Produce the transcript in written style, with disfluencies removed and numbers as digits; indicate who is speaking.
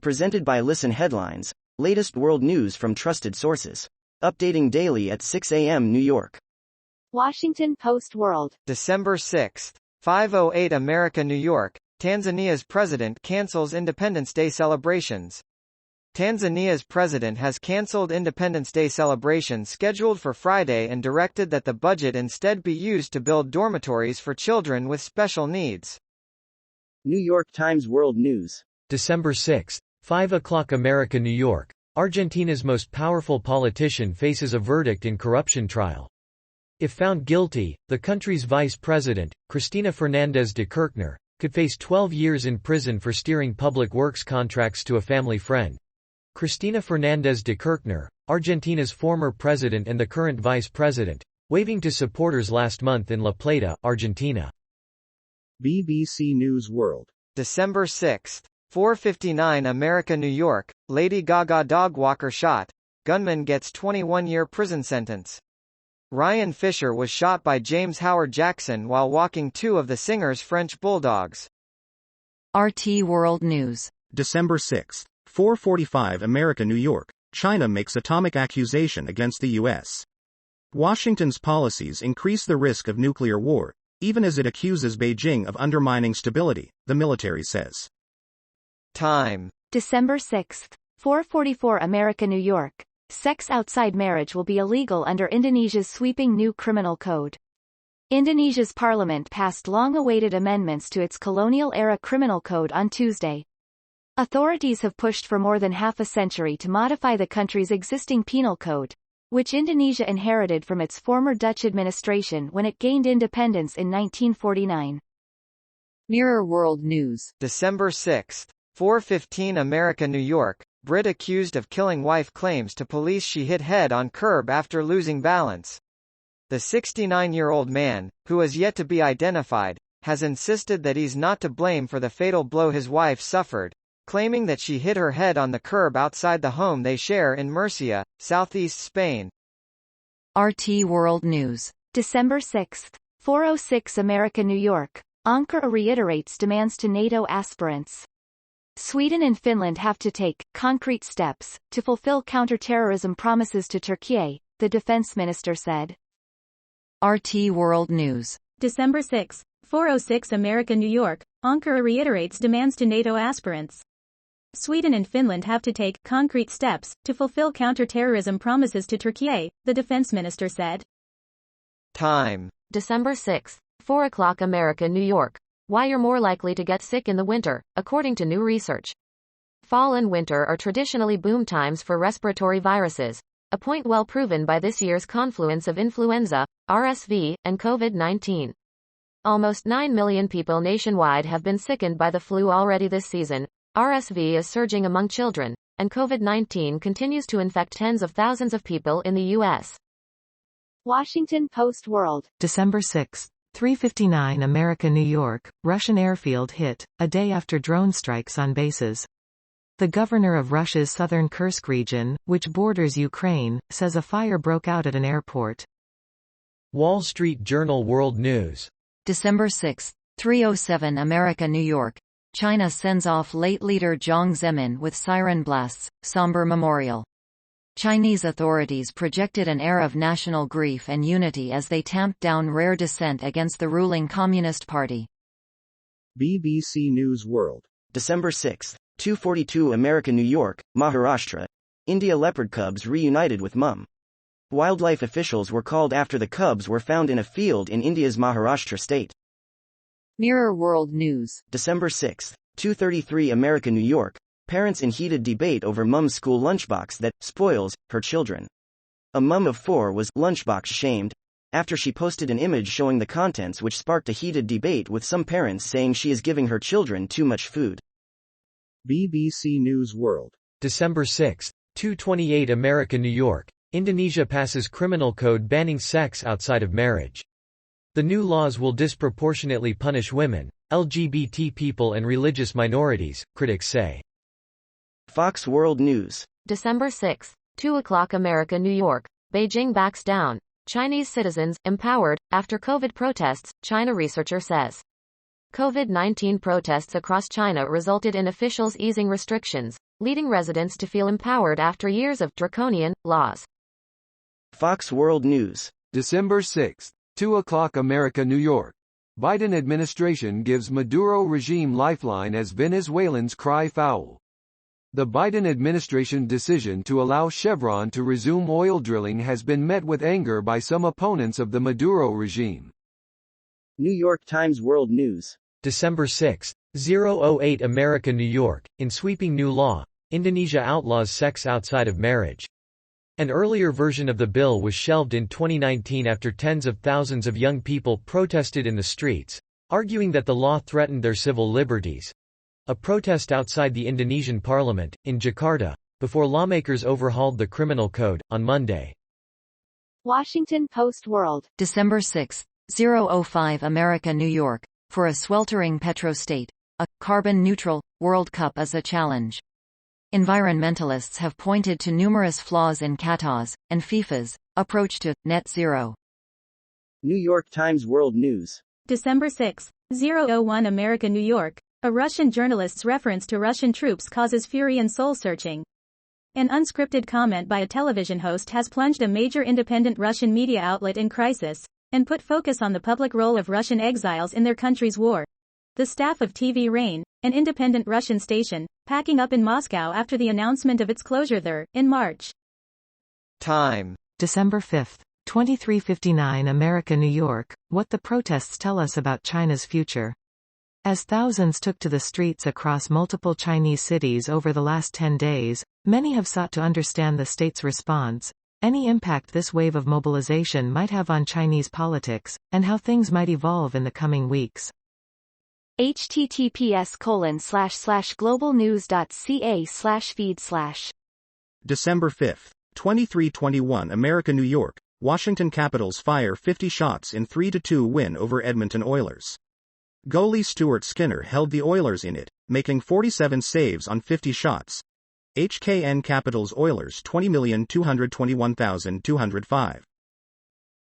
Speaker 1: Presented by Listen Headlines, latest world news from trusted sources. Updating daily at 6 a.m. New York.
Speaker 2: Washington Post World.
Speaker 3: December 6, 5:08 America, New York. Tanzania's president cancels Independence Day celebrations. Tanzania's president has cancelled Independence Day celebrations scheduled for Friday and directed that the budget instead be used to build dormitories for children with special needs.
Speaker 1: New York Times World News.
Speaker 4: December 6, 5 o'clock America, New York. Argentina's most powerful politician faces a verdict in corruption trial. If found guilty, the country's vice president, Cristina Fernández de Kirchner, could face 12 years in prison for steering public works contracts to a family friend. Cristina Fernández de Kirchner, Argentina's former president and the current vice president, waving to supporters last month in La Plata, Argentina.
Speaker 5: BBC News World.
Speaker 3: December 6, 4:59 America, New York. Lady Gaga dog walker shot. Gunman gets 21-year prison sentence. Ryan Fisher was shot by James Howard Jackson while walking two of the singer's French bulldogs.
Speaker 6: RT World News.
Speaker 5: December 6, 4:45 America, New York. China makes atomic accusation against the U.S. Washington's policies increase the risk of nuclear war, even as it accuses Beijing of undermining stability, the military says.
Speaker 3: Time.
Speaker 2: December 6, 4:44 America, New York. Sex outside marriage will be illegal under Indonesia's sweeping new criminal code. Indonesia's parliament passed long-awaited amendments to its colonial-era criminal code on Tuesday. Authorities have pushed for more than half a century to modify the country's existing penal code, which Indonesia inherited from its former Dutch administration when it gained independence in 1949.
Speaker 6: Mirror World News.
Speaker 3: December 6, 4:15 America, New York. Brit accused of killing wife claims to police she hit head on curb after losing balance. The 69-year-old man, who is yet to be identified, has insisted that he's not to blame for the fatal blow his wife suffered, claiming that she hit her head on the curb outside the home they share in Murcia, southeast Spain.
Speaker 6: RT World News.
Speaker 2: December 6, 4:06 America, New York. Ankara reiterates demands to NATO aspirants. Sweden and Finland have to take concrete steps to fulfill counter-terrorism promises to Turkey, the defense minister said.
Speaker 6: RT World News.
Speaker 7: December 6, 4:06 America, New York. Ankara reiterates demands to NATO aspirants. Sweden and Finland have to take concrete steps to fulfill counter-terrorism promises to Turkey, the defense minister said.
Speaker 3: Time.
Speaker 8: December 6, 4 o'clock America, New York. Why you're more likely to get sick in the winter, according to new research. Fall and winter are traditionally boom times for respiratory viruses, a point well proven by this year's confluence of influenza, RSV, and COVID-19. Almost 9 million people nationwide have been sickened by the flu already this season. RSV is surging among children, and COVID-19 continues to infect tens of thousands of people in the U.S.
Speaker 2: Washington Post World.
Speaker 9: December 6, 3:59 America, New York. Russian airfield hit, a day after drone strikes on bases. The governor of Russia's southern Kursk region, which borders Ukraine, says a fire broke out at an airport.
Speaker 4: Wall Street Journal World News.
Speaker 6: December 6, 3:07 America, New York. China sends off late leader Jiang Zemin with siren blasts, somber memorial. Chinese authorities projected an air of national grief and unity as they tamped down rare dissent against the ruling Communist Party.
Speaker 5: BBC News World.
Speaker 1: December 6, 2:42 America, New York. Maharashtra. India leopard cubs reunited with mum. Wildlife officials were called after the cubs were found in a field in India's Maharashtra state.
Speaker 6: Mirror World News.
Speaker 1: December 6, 2:33 America, New York. Parents in heated debate over mum's school lunchbox that spoils her children. A mum of 4 was lunchbox shamed after she posted an image showing the contents, which sparked a heated debate with some parents saying she is giving her children too much food.
Speaker 5: BBC News World.
Speaker 4: December 6, 2:28 America, New York. Indonesia passes criminal code banning sex outside of marriage. The new laws will disproportionately punish women, LGBT people and religious minorities, critics say.
Speaker 1: Fox World News.
Speaker 8: December 6, 2 o'clock America, New York. Beijing backs down. Chinese citizens empowered after COVID protests, China researcher says. COVID-19 protests across China resulted in officials easing restrictions, leading residents to feel empowered after years of draconian laws.
Speaker 1: Fox World News.
Speaker 10: December 6, 2 o'clock America, New York. Biden administration gives Maduro regime lifeline as Venezuelans cry foul. The Biden administration decision to allow Chevron to resume oil drilling has been met with anger by some opponents of the Maduro regime.
Speaker 1: New York Times World News.
Speaker 4: December 6, 008 America, New York. In sweeping new law, Indonesia outlaws sex outside of marriage. An earlier version of the bill was shelved in 2019 after tens of thousands of young people protested in the streets, arguing that the law threatened their civil liberties. A protest outside the Indonesian parliament, in Jakarta, before lawmakers overhauled the criminal code, on Monday.
Speaker 2: Washington Post World.
Speaker 6: December 6, 005 America, New York. For a sweltering petrostate, a carbon-neutral World Cup is a challenge. Environmentalists have pointed to numerous flaws in Qatar's and FIFA's approach to net zero.
Speaker 1: New York Times World News.
Speaker 7: December 6, 001 America, New York. A Russian journalist's reference to Russian troops causes fury and soul-searching. An unscripted comment by a television host has plunged a major independent Russian media outlet in crisis, and put focus on the public role of Russian exiles in their country's war. The staff of TV Rain, an independent Russian station, packing up in Moscow after the announcement of its closure there, in March.
Speaker 3: Time.
Speaker 9: December 5, 2359 America, New York. What the protests tell us about China's future. As thousands took to the streets across multiple Chinese cities over the last 10 days, many have sought to understand the state's response, any impact this wave of mobilization might have on Chinese politics, and how things might evolve in the coming weeks.
Speaker 2: https://globalnews.ca/feed/.
Speaker 5: December 5, 2321 America, New York. Washington Capitals fire 50 shots in 3-2 win over Edmonton Oilers. Goalie Stuart Skinner held the Oilers in it, making 47 saves on 50 shots. HKN Capitals Oilers 20,221,205.